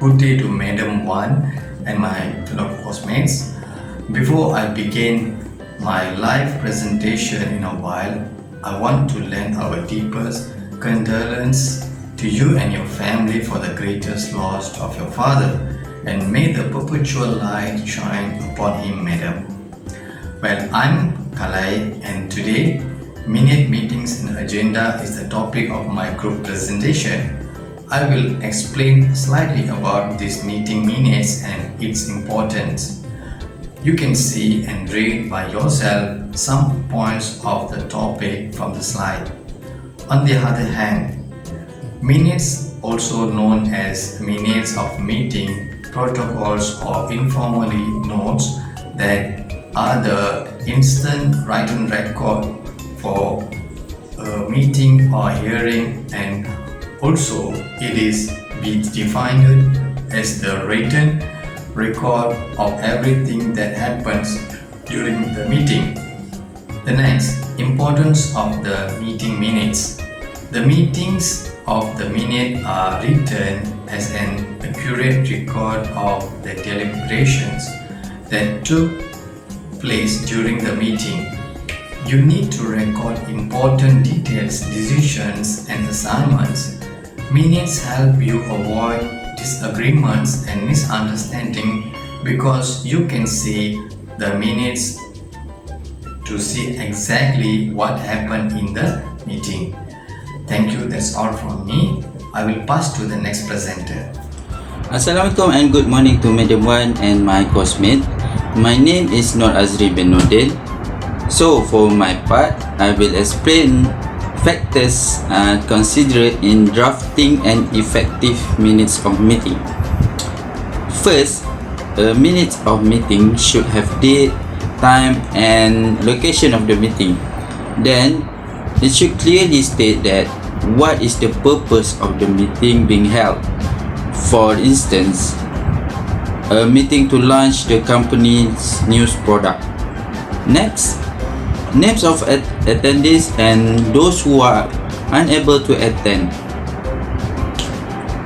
Good day to Madam Wan and my fellow classmates. Before I begin my live presentation in a while, I want to lend our deepest condolence to you and your family for the greatest loss of your father, and may the perpetual light shine upon him, Madam. Well, I'm Kalai, and today, Minute Meetings and Agenda is the topic of my group presentation. I will explain slightly about these meeting minutes and its importance. You can see and read by yourself some points of the topic from the slide. On the other hand, minutes, also known as minutes of meeting, protocols, or informally notes, that are the instant written record for a meeting or hearing, and also it is be defined as the written record of everything that happens during the meeting. The next, importance of the meeting minutes. The meetings of the minute are written as an accurate record of the deliberations that took place during the meeting. You need to record important details, decisions, and assignments. Minutes help you avoid disagreements and misunderstanding because you can see the minutes to see exactly what happened in the meeting. Thank you, that's all from me. I will pass to the next presenter. Assalamualaikum and good morning to Madam Wan and my classmate. My name is Nur Azri bin Nordin. So for my part, I will explain factors considered in drafting an effective minutes of meeting. First, a minute of meeting should have date, time, and location of the meeting. Then, it should clearly state that what is the purpose of the meeting being held. For instance, a meeting to launch the company's new product. Next, names of attendees and those who are unable to attend.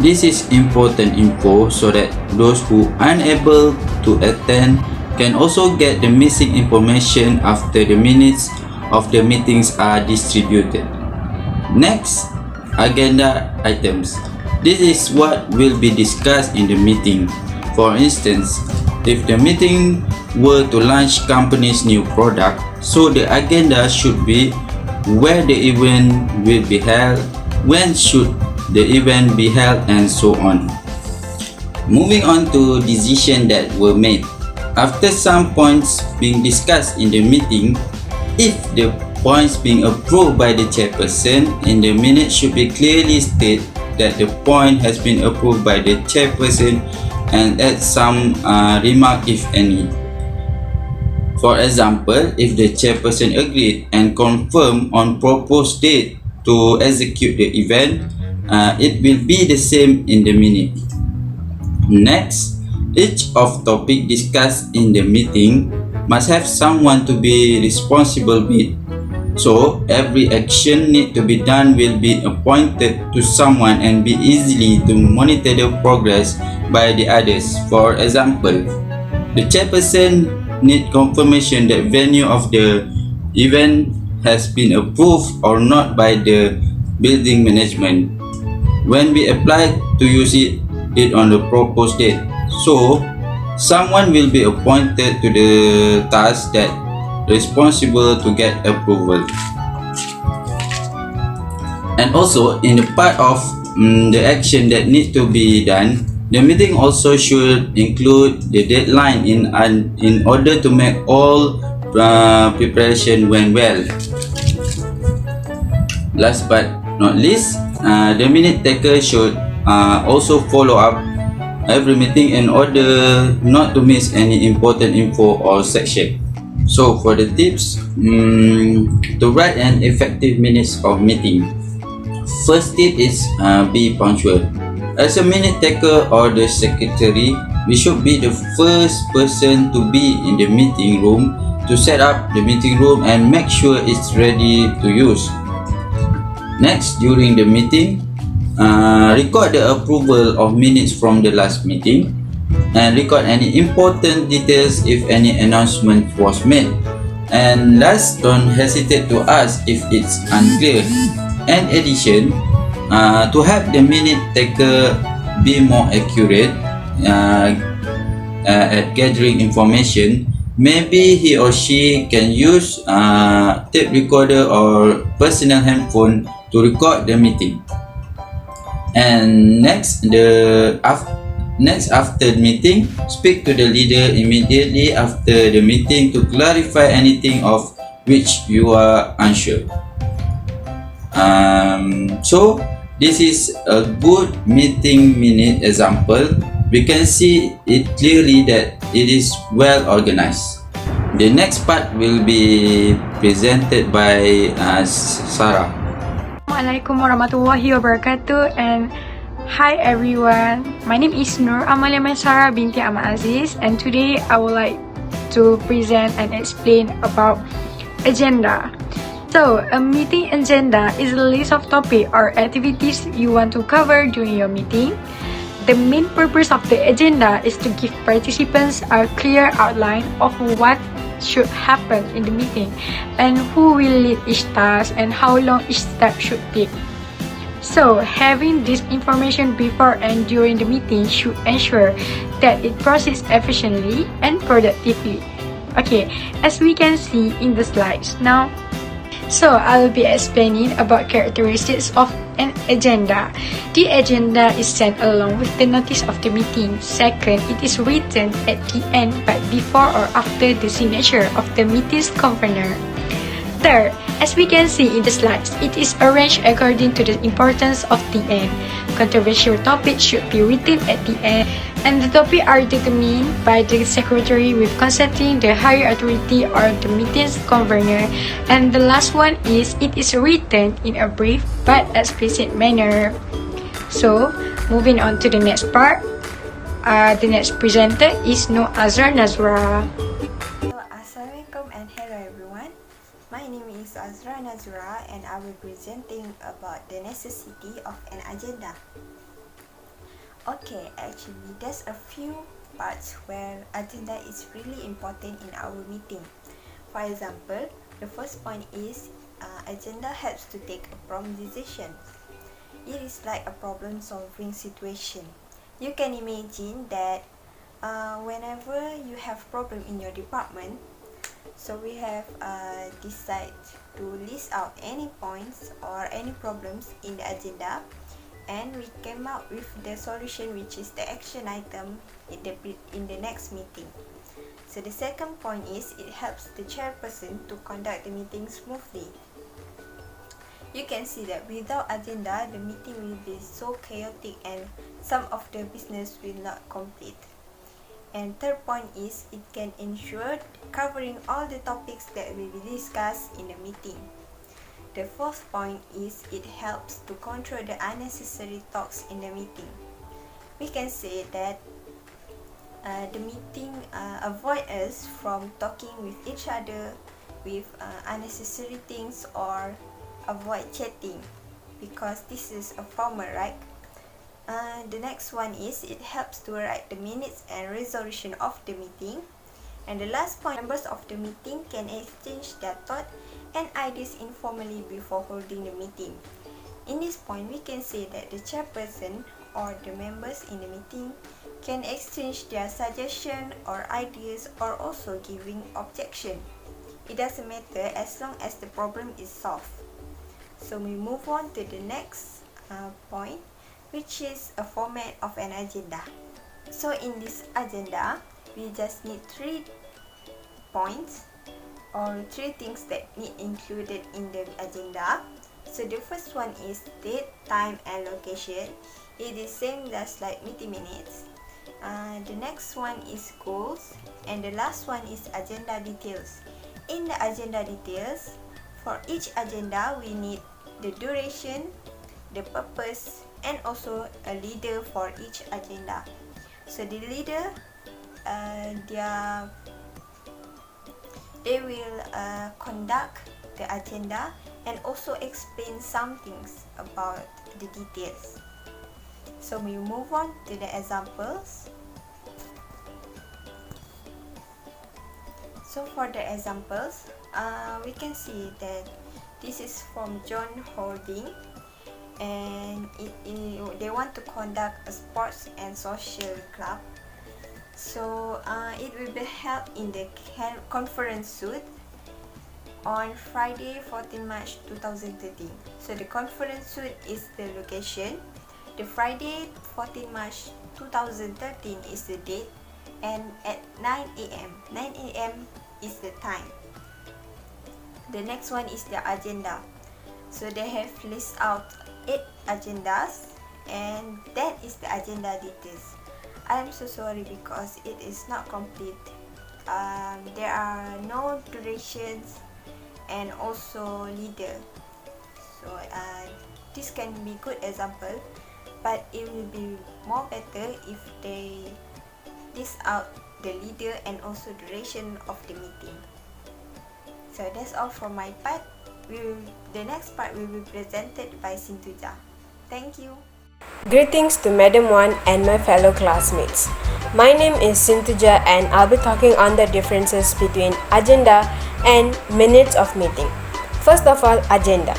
This is important info so that those who are unable to attend can also get the missing information after the minutes of the meetings are distributed. Next, agenda items. This is what will be discussed in the meeting. For instance, if the meeting were to launch company's new product, so the agenda should be where the event will be held, when should the event be held, and so on. Moving on to decisions that were made. After some points being discussed in the meeting, if the points being approved by the chairperson in the minute should be clearly stated that the point has been approved by the chairperson and add some remark if any. For example, if the chairperson agreed and confirmed on proposed date to execute the event, it will be the same in the minute. Next, each of topic discussed in the meeting must have someone to be responsible with. So, every action need to be done will be appointed to someone and be easily to monitor the progress by the others. For example, the chairperson need confirmation that venue of the event has been approved or not by the building management when we apply to use it on the proposed date. So, someone will be appointed to the task that responsible to get approval. And also, in the part of the action that need to be done, the meeting also should include the deadline in order to make all preparation went well. Last but not least, the minute taker should also follow up every meeting in order not to miss any important info or section. So for the tips to write an effective minutes of meeting. First tip is be punctual. As a minute taker or the secretary, we should be the first person to be in the meeting room to set up the meeting room and make sure it's ready to use. Next, during the meeting, record the approval of minutes from the last meeting, and record any important details if any announcement was made. And last, don't hesitate to ask if it's unclear. In addition, to help the minute taker be more accurate at gathering information, maybe he or she can use tape recorder or personal handphone to record the meeting. And next after the meeting, speak to the leader immediately after the meeting to clarify anything of which you are unsure. So this is a good meeting minute example. We can see it clearly that it is well organized. The next part will be presented by Sarah. Assalamualaikum warahmatullahi wabarakatuh, and hi everyone. My name is Nur Amalia Maisara binti Ahmad Aziz, and today I would like to present and explain about agenda. So, a meeting agenda is a list of topics or activities you want to cover during your meeting. The main purpose of the agenda is to give participants a clear outline of what should happen in the meeting and who will lead each task and how long each step should take. So, having this information before and during the meeting should ensure that it proceeds efficiently and productively. Okay, as we can see in the slides now, so I will be explaining about characteristics of an agenda. The agenda is sent along with the notice of the meeting. Second, it is written at the end but before or after the signature of the meeting's convener. Third, as we can see in the slides, it is arranged according to the importance of the end. Controversial topics should be written at the end, and the topics are determined by the secretary with consulting the higher authority or the meeting's convener. And the last one is, it is written in a brief but explicit manner. So, moving on to the next part, the next presenter is Nur Azra Nazra. Assalamualaikum and hello everyone. My name is Azra Nazra and I will be presenting about the necessity of an agenda. Okay, actually there's a few parts where agenda is really important in our meeting. For example, the first point is agenda helps to take a prompt decision. It is like a problem solving situation. You can imagine that whenever you have problem in your department, so we have decide to list out any points or any problems in the agenda, and we came up with the solution, which is the action item in the next meeting. So the second point is, it helps the chairperson to conduct the meeting smoothly. You can see that without agenda, the meeting will be so chaotic and some of the business will not complete. And third point is, it can ensure covering all the topics that will be discussed in the meeting. The fourth point is, it helps to control the unnecessary talks in the meeting. We can say that the meeting avoid us from talking with each other with unnecessary things, or avoid chatting, because this is a formal, right? The next one is, it helps to write the minutes and resolution of the meeting. And the last point, members of the meeting can exchange their thoughts and ideas informally before holding the meeting. In this point, we can say that the chairperson or the members in the meeting can exchange their suggestion or ideas, or also giving objection. It doesn't matter as long as the problem is solved. So we move on to the next point, which is a format of an agenda. So in this agenda, we just need 3 points or 3 things that need included in the agenda. So the first one is date, time and location. It is same just like meeting minutes. The next one is goals, and the last one is agenda details. In the agenda details, for each agenda we need the duration, the purpose, and also a leader for each agenda. So the leader, they will conduct the agenda and also explain some things about the details. So we move on to the examples. So for the examples, we can see that this is from John Holding, and they want to conduct a sports and social club. So it will be held in the conference suite on Friday 14 March 2013. So the conference suite is the location, the Friday 14 March 2013 is the date, and at 9 a.m. 9 a.m. is the time. The next one is the agenda. So they have list out 8 agendas, and that is the agenda details. I am so sorry because it is not complete. There are no durations and also leader. So this can be good example, but it will be more better if they list out the leader and also duration of the meeting. So that's all from my part. The next part will be presented by Sintuja. Thank you. Greetings to Madam 1 and my fellow classmates. My name is Sintuja and I'll be talking on the differences between agenda and minutes of meeting. First of all, agenda.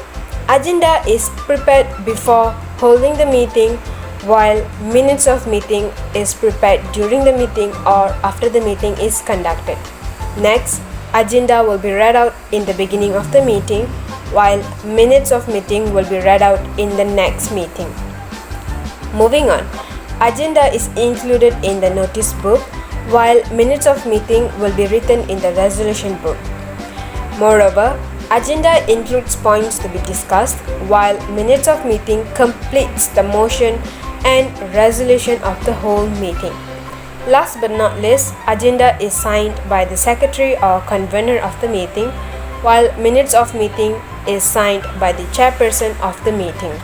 Agenda is prepared before holding the meeting, while minutes of meeting is prepared during the meeting or after the meeting is conducted. Next, agenda will be read out in the beginning of the meeting, while minutes of meeting will be read out in the next meeting. Moving on, agenda is included in the notice book, while minutes of meeting will be written in the resolution book. Moreover, agenda includes points to be discussed, while minutes of meeting completes the motion and resolution of the whole meeting. Last but not least, agenda is signed by the secretary or convener of the meeting, while minutes of meeting is signed by the chairperson of the meeting.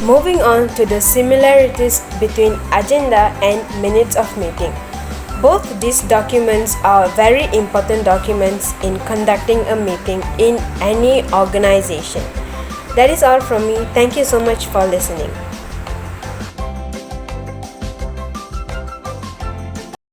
Moving on to the similarities between agenda and minutes of meeting. Both these documents are very important documents in conducting a meeting in any organization. That is all from me. Thank you so much for listening.